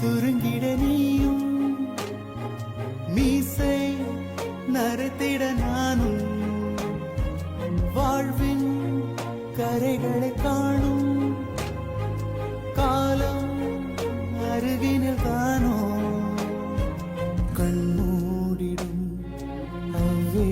சுருங்கிட நீயும் மீசை நரைத்திட நானும் வாழ்வின் கரைகளை காணும் காலம் அருகினில் தானோ கண்மூடிடும் அவ்வே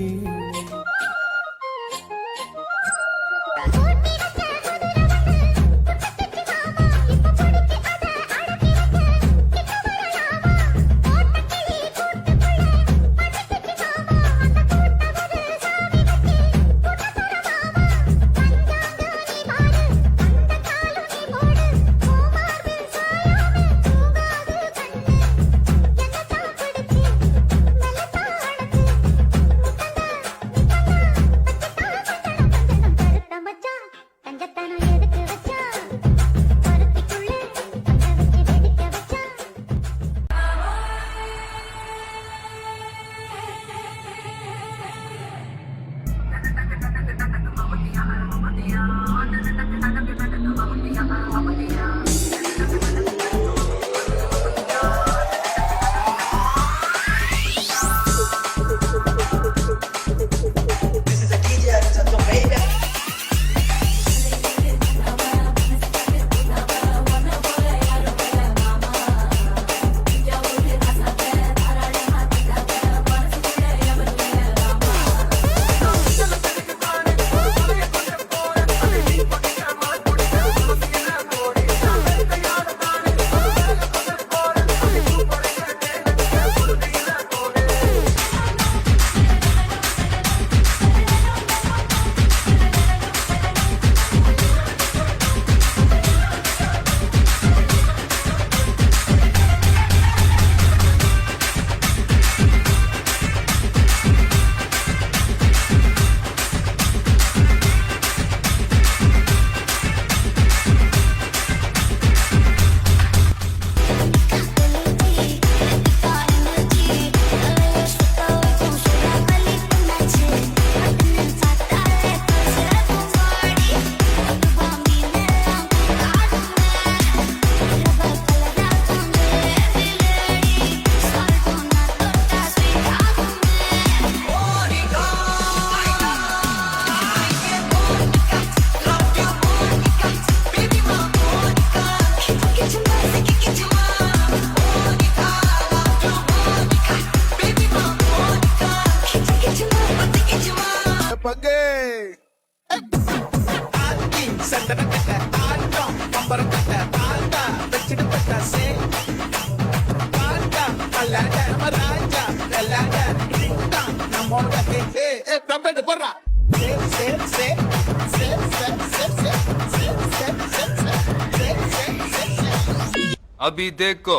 अभी देखो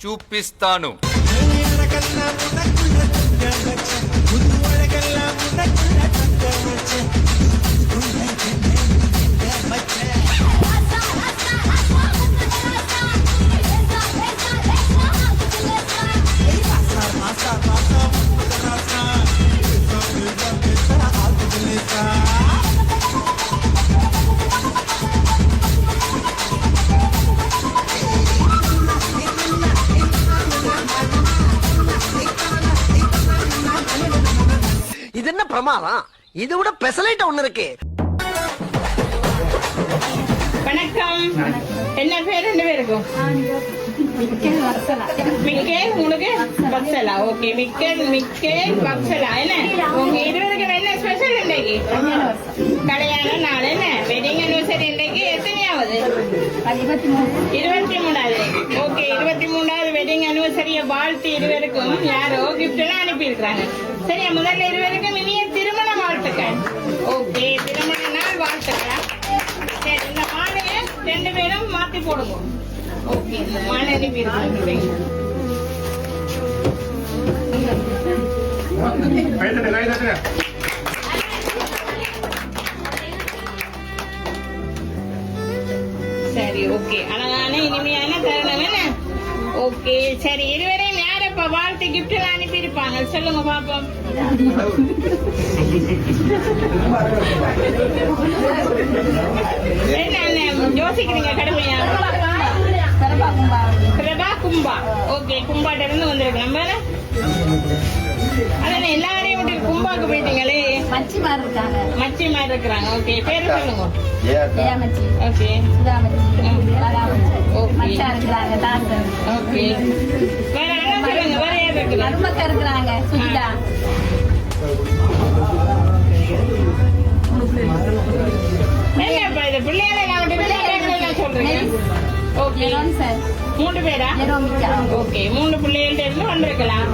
చూపిస్తాను இது என்ன பிரமாதம்? இது விட பெசலைட் ஒண்ணு இருக்கு. வணக்கம். என்ன பேர் ரெண்டு பேருக்கும்? மிக்கேல், உங்களுக்கு பக்சலா. Okay, Michael பக்சலா. என்ன உங்க இருவருக்கும் என்ன ஸ்பெஷல் இன்னைக்கு? கல்யாண நாள். என்ன வெட்டிங் அனிவர்சரி இன்னைக்கு எத்தனையாவது? 23வது. ஓகே, 23வது வெட்டிங் அனிவர்சரிய வாழ்த்து இருவருக்கும் யாரோ கிஃப்ட் எல்லாம் அனுப்பி இருக்கிறாங்க. சரியா, முதல்ல இருவருக்கும் இனிய திருமண வாழ்த்துக்கள். ஓகே, திருமண நாள் வாழ்த்துக்களா? சரி, இந்த மாலையை ரெண்டு பேரும் மாத்தி போடுங்க. ஓகே, இந்த மாலை அனுப்பி இருக்கிறாங்க. சரி, ஓகே, அழகான இனிமையான தருணம். என்ன ஓகே, சரி, இருவரையும் யாரப்ப வாழ்த்து கிஃப்ட் எல்லாம் அனுப்பி இருப்பாங்க சொல்லுங்க பாப்போம். யோசிக்கிறீங்க கடுமையா? பிரபா கும்பா. ஓகே, கும்பாட்ட இருந்து வந்திருக்கலாம் வேற. அதான் எல்லா இடையும் விட்டு கும்பாக்கு போயிட்டீங்களே. மச்சி மாதிரி இருக்காங்க. மச்சி மாதிரி இருக்கிறாங்க. ஓகே, பேர் சொல்லுங்க. ஜெயா மச்சி. ஓகே. சுதா மச்சி. ராதா மச்சி. ஓகே. மச்சா இருக்கிறாங்க. தாசன். ஓகே. வேற என்ன சொல்லுங்க? வேற யார் இருக்கிறாங்க? மருமக்கா இருக்கிறாங்க. சுஜிதா. என்னப்பா இது பிள்ளைகளை நான் விட்டு சொல்றீங்க? ஓகே. சார். 3 பேரா? நெரோமிக்கா. ஓகே, 3 பிள்ளைகள்ட்ட இருந்து வந்திருக்கலாம்.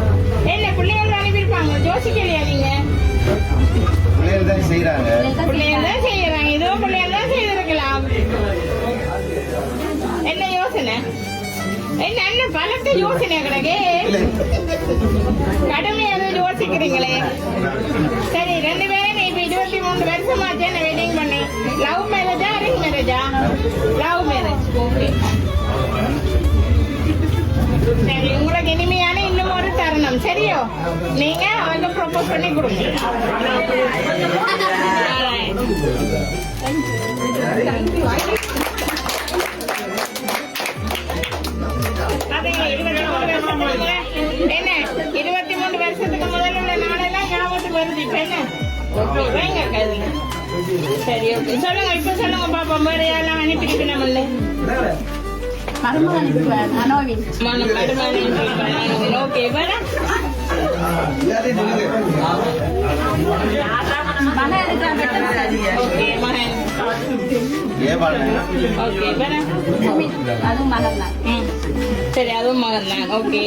என்ன பிள்ளைகள் அனுப்பியிருப்பாங்க? யோசிக்கலையா நீங்க? பிள்ளைகள் தான் செய்யறாங்க. பிள்ளைகள் தான் செய்யறாங்க. இதோ பிள்ளைகள் தான் செய்திருக்கலாம். என்ன யோசனை? என்ன அண்ணன் பலத்த யோசனை கிடக்கு. கடுமையாக யோசிக்கிறீங்களே. சரி, 2 பேரும் இப்ப 23 வருஷமாச்சு என்ன வெட்டிங் பண்ணி. லவ் மேரேஜா அரேஞ்ச் மேரேஜா? Love marriage. ஓகே. சரி, உங்களுக்கு இனிமையான இன்னும் ஒரு தருணம். சரியோ? நீங்க அவங்க ப்ரொபோஸ் பண்ணி கொடுங்க. அதே 23 வருஷத்துக்கு என்ன 23 வருஷத்துக்கு முதல்ல உள்ள நாளெல்லாம் ஞாபகத்துக்கு வருது. இப்ப என்ன? ஓகே, வைங்க கைதுல. சரி, ஓகே. சொல்லுங்க, இப்ப சொல்லுங்க பாப்போம். வேற யாரெல்லாம் அனுப்பிட்டு நம்மள? மருமகன் அனுப்புவார். அனோவின். ஓகே, வேற? மகன் இருக்கிறாங்க. ஓகே, மகன். ஓகே, வேற? அதுவும் மகன் தான். சரி, அதுவும் மகன் தான். ஓகே.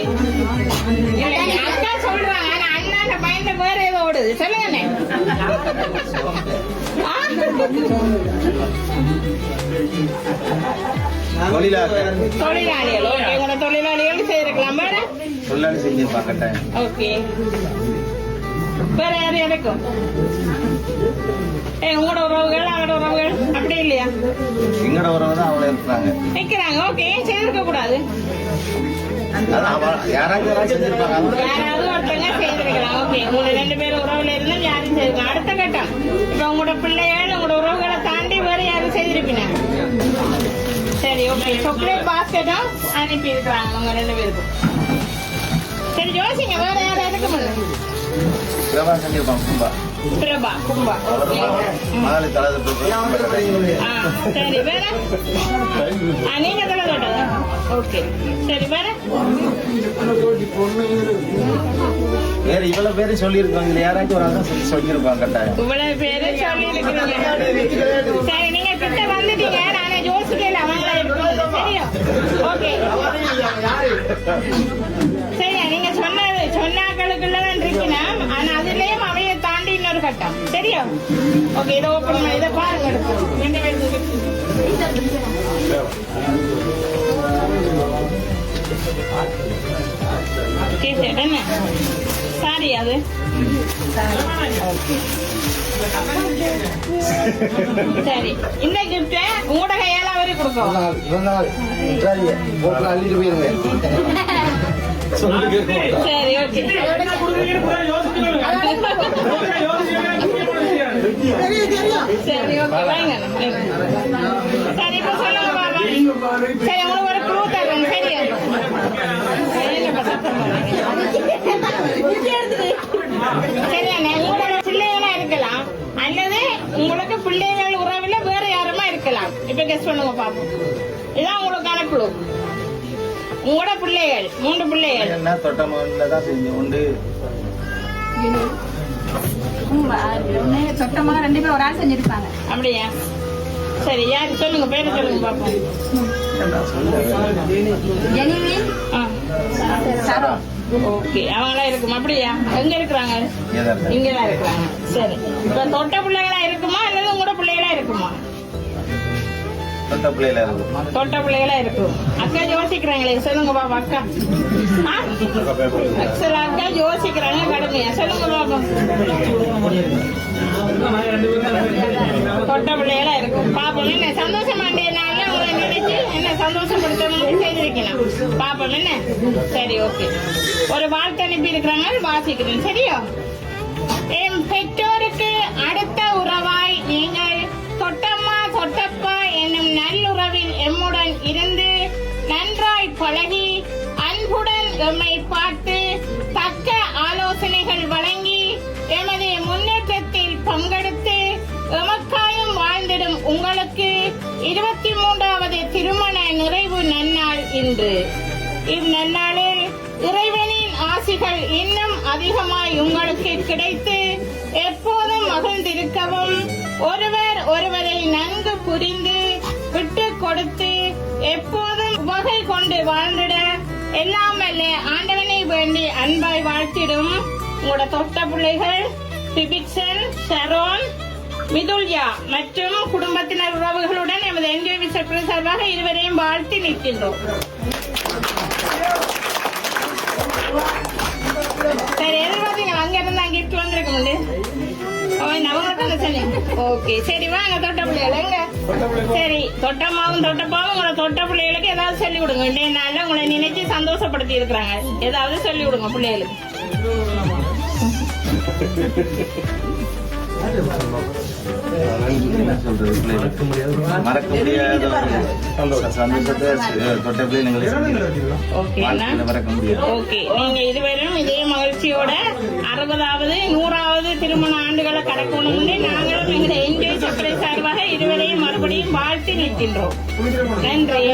அக்கா சொல்றாங்க, ஆனா அண்ணாண்ட பயந்த வேற ஏதோ ஓடுது. சொல்லுங்க. தொழிலாளிகள். ஓகே, உங்களோட தொழிலாளிகள் செய்திருக்கலாம். வேற? சொல்லாது செஞ்சிருப்பா கட்டாயம். ஓகே. வேற யாரும் எனக்கும் உங்களோட உறவுகள் அவரோட உறவுகள் அப்படி இல்லையா? எங்கட உறவு தான் அவளை இருக்கிறாங்க நிக்கிறாங்க. ஓகே, செய்திருக்க கூடாது. யாராவது செஞ்சிருப்பாங்க. யாராவது ஒருத்தங்க செய்திருக்கலாம். ஓகே, உங்களோட 2 பேரும் உறவுல இருந்து யாரும் செய்திருக்கலாம். அடுத்த கட்டம், இப்ப உங்களோட பிள்ளைகள் உங்களோட உறவுகளை தாண்டி வேற யாரும் செய்திருப்பீங்க. சரி, ஓகே. சாக்லேட் பாஸ்கெட்டும் அனுப்பி இருக்கிறாங்க உங்க 2 பேருக்கும். சரி, யோசிங்க. வேற யாரும் இருக்க முடியல. பிரபா செஞ்சிருப்பாங்க. கும்பா. பிரபா, கும்பா. ஓகே. மாலை தலை சரி, வேற? நீங்க தலை தொட்டதா? ஓகே. சரி, வேற? வேற இவ்வளவு பேரு சொல்லியிருப்பாங்க. யாராச்சும் ஒரு ஆள் சொல்லியிருப்பாங்க கட்டாயம். இவ்வளவு பேரு சொல்லி இருக்கிறீங்க. சரி, நீங்க கிட்ட வந்துட்டீங்க. நானே யோசிக்கல அவங்களா இருக்கும். சரியா? ஓகே. சரியா? நீங்க சொன்னாக்களுக்குள்ளதான் இருக்கணும். ஆனா அதுலயும் அவைய தாண்டி இன்னொரு கட்டம். சரியா? ஓகே, இதை ஓப்பன் பண்ணி இதை பாருங்க. 2 பேருக்கு என்ன சாரி அது? சரி, இந்த கிஃப்ட் உங்களோட கையால அவரு கொடுக்கும். சரி, ஓகே. சரி, ஓகே. வாங்க. சரி, இப்ப சொல்லுங்க பாப்பா. சரி, உங்களுக்கு ஒரு க்ளூ தரேன். சரியா? சரியாண்ணே, உங்களோட பிள்ளைகளா இருக்கலாம் அல்லது உங்களுக்கு பிள்ளைகள் உறவுல வேற யாருமா இருக்கலாம். இப்ப கெஸ் பண்ணுங்க பாப்போம். இதான் உங்களுக்கான க்ளூ. உங்களோட பிள்ளைகள் 3 பிள்ளைகள் என்ன தொட்டமல்லதான் செஞ்சு உண்டு. சொட்டமாக 2 பேரும் ஒரு ஆள் செஞ்சிருப்பாங்க. அப்படியா? சரி, யாரு சொல்லுங்க, பேரு சொல்லுங்க பாப்போம். ஜெனிவின். சரோ. ஓகே, அவங்களா இருக்கும். அப்படியா? எங்க இருக்கிறாங்க? இங்கதான் இருக்கிறாங்க. சரி, இப்ப தொட்ட பிள்ளைகளா இருக்குமா அல்லது உங்களோட பிள்ளைகளா இருக்குமா? தொட்ட பிள்ளைகளா இருக்கும். தொட்ட பிள்ளைகளா இருக்கும். அக்கா யோசிக்கிறாங்களே, சொல்லுங்க பாப்பா. அக்கா அக்கா யோசிக்கிறாங்க கடுமையா. சொல்லுங்க பாப்போம். தொட்ட பிள்ளைகளா இருக்கும். பாப்போம். என்ன சந்தோஷமாண்டியனால உங்களை நினைச்சு என்ன சந்தோஷப்படுத்தணும்னு செய்திருக்கலாம். பாப்போம். என்ன? சரி, ஓகே. ஒரு வாழ்த்து அனுப்பி இருக்கிறாங்க, வாசிக்கிறேன். சரியா? என் பெற்றோருக்கு அடுத்த உறவாய் நீங்கள் தொட்டம்மா தொட்டப்பா என்னும் நல்லுறவில் எம்முடன் இருந்து நன்றாய் பழகி எம்மை பார்த்து தக்க ஆலோசனைகள் வழங்கி எமது முன்னேற்றத்தில் பங்கெடுத்து எமக்காயும் வாழ்ந்திடும் உங்களுக்கு 23வது திருமண நிறைவு நன்னாள் இன்று. இந்நன்னாளில் இறைவனின் ஆசிகள் இன்னும் அதிகமாய் உங்களுக்கு கிடைத்து எப்போதும் மகிழ்ந்திருக்கவும், ஒருவர் ஒருவரை நன்கு புரிந்து விட்டு கொடுத்து எப்போதும் உவகை கொண்டு வாழ்ந்திட எல்லாம் வல்ல ஆண்டவனை வேண்டி அன்பாய் வாழ்த்திடும் உங்களோட தொட்ட பிள்ளைகள் பிபிக்சன், ஷரோன், மிதுல்யா மற்றும் குடும்பத்தினர் உறவுகளுடன் எமது என்ஜிஓ சர்ப்ரைஸ் சார்பாக இருவரையும் வாழ்த்தி நிற்கின்றோம். சரி, எதிர்பார்த்தீங்க அங்க இருந்து கிஃப்ட் வந்திருக்க முடியும். ஓகே, சரி வாங்க தொட்ட பிள்ளைகளுங்க. சரி, தொட்டம்மாவும் தொட்டப்பாவும் உங்களை தொட்ட பிள்ளைகளுக்கு ஏதாவது சொல்லி கொடுங்க. இன்றைய நாள்ல உங்களை நினைச்சு சந்தோஷப்படுத்தி இருக்கிறாங்க. ஏதாவது சொல்லி கொடுங்க பிள்ளைகளுக்கு. மறக்க முடியாத ஒரு சந்தோஷத்தை தொட்ட பிள்ளை மறக்க முடியாது. ஓகே, நீங்க இதுவரையும் இதே மகிழ்ச்சியோட 60வது 100வது திருமண ஆண்டுகளை கடக்கணும்னு நாங்களும் எங்களை என்ஜிஓ சர்ப்ரைஸ் சார்பாக இருவரையும் மறுபடியும் வாழ்த்தி நிற்கின்றோம். நன்றி.